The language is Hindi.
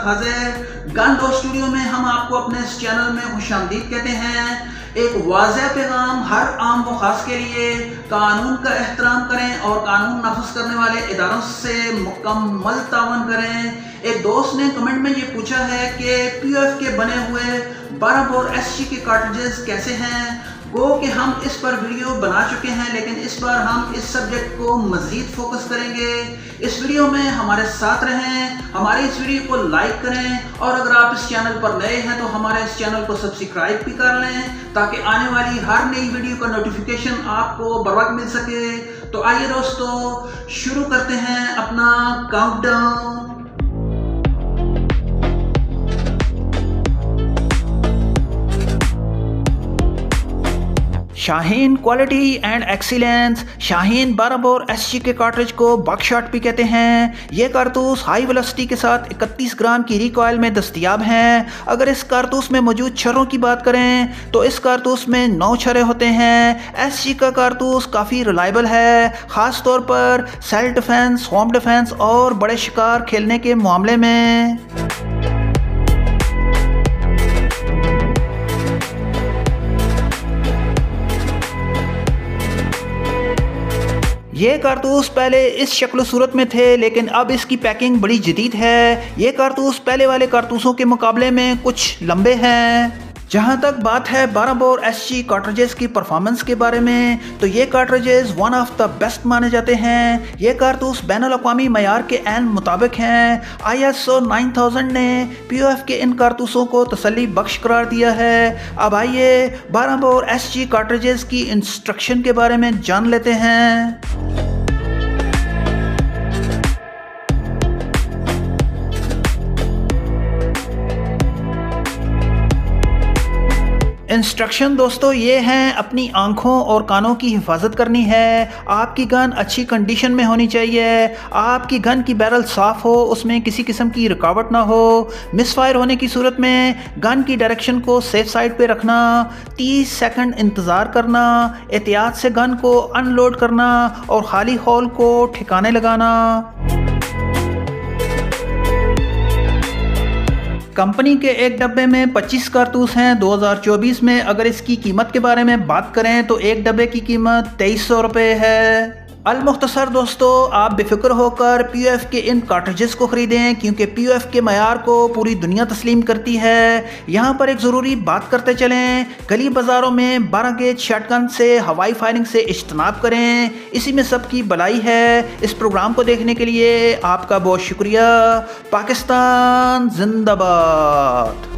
साथ हाजिर। गन डॉट स्टूडियो में हम आपको अपने इस चैनल में खुशामदीद कहते हैं। एक वाज़ेह पैगाम हर आम व खास के लिए, कानून का एहतराम करें और कानून नाफिज करने वाले इदारों से मुकम्मल तावन करें। एक दोस्त ने कमेंट में ये पूछा है कि POF के बने हुए 12 बोर SG के कार्ट्रिजेस कैसे हैं। गो कि हम इस पर वीडियो बना चुके हैं, लेकिन इस बार हम इस सब्जेक्ट को मज़ीद फोकस करेंगे। इस वीडियो में हमारे साथ रहें, हमारी इस वीडियो को लाइक करें और अगर आप इस चैनल पर नए हैं तो हमारे इस चैनल को सब्सक्राइब भी कर लें ताकि आने वाली हर नई वीडियो का नोटिफिकेशन आपको बर वक्त मिल सके। तो आइए दोस्तों, शुरू करते हैं अपना countdown. Shaheen quality and excellence. Shaheen 12 bore SG के कार्ट्रिज को बकशॉट भी कहते हैं। ये कारतूस हाई वेलोसिटी के साथ 31 ग्राम की रिकॉयल में दस्तयाब हैं। अगर इस कारतूस में मौजूद छर्रों की बात करें तो इस कारतूस में 9 छर्रे होते हैं। SG का कारतूस काफ़ी रिलायबल है, ख़ास तौर पर सेल्फ डिफेंस, होम डिफेंस और बड़े शिकार खेलने के मामले में। ये कारतूस पहले इस शक्ल सूरत में थे, लेकिन अब इसकी पैकिंग बड़ी जदीद है। ये कारतूस पहले वाले कारतूसों के मुकाबले में कुछ लंबे हैं। जहाँ तक बात है 12 बोर SG कार्ट्रिजेस की परफॉर्मेंस के बारे में, तो ये cartridges one of the best माने जाते हैं। ये कारतूस बैनुल-अक़वामी मयार के ऐन मुताबिक हैं। ISO 9000 ने POF के इन कारतूसों को तसल्ली बख्श करार दिया है। अब आइए 12 बोर SG कार्ट्रिजेस की इंस्ट्रक्शन के बारे में जान लेते हैं। इंस्ट्रक्शन दोस्तों ये हैं, अपनी आंखों और कानों की हिफाजत करनी है। आपकी गन अच्छी कंडीशन में होनी चाहिए। आपकी गन की बैरल साफ़ हो, उसमें किसी किस्म की रुकावट ना हो। मिसफायर होने की सूरत में गन की डायरेक्शन को सेफ साइड पे रखना, 30 सेकंड इंतज़ार करना, एहतियात से गन को अनलोड करना और खाली होल को ठिकाने लगाना। कंपनी के एक डब्बे में 25 कारतूस हैं 2024 में। अगर इसकी कीमत के बारे में बात करें तो एक डब्बे की कीमत 2300 रुपये है। अल-मुख्तसर दोस्तों, आप बेफिक्र होकर POF के इन कार्ट्रिजेस को ख़रीदें क्योंकि POF के मयार को पूरी दुनिया तस्लीम करती है। यहाँ पर एक ज़रूरी बात करते चलें, गली बाज़ारों में 12 गेज शॉटगन से हवाई फायरिंग से इज्तनाब करें, इसी में सबकी भलाई है। इस प्रोग्राम को देखने के लिए आपका बहुत शुक्रिया। पाकिस्तान जिंदाबाद।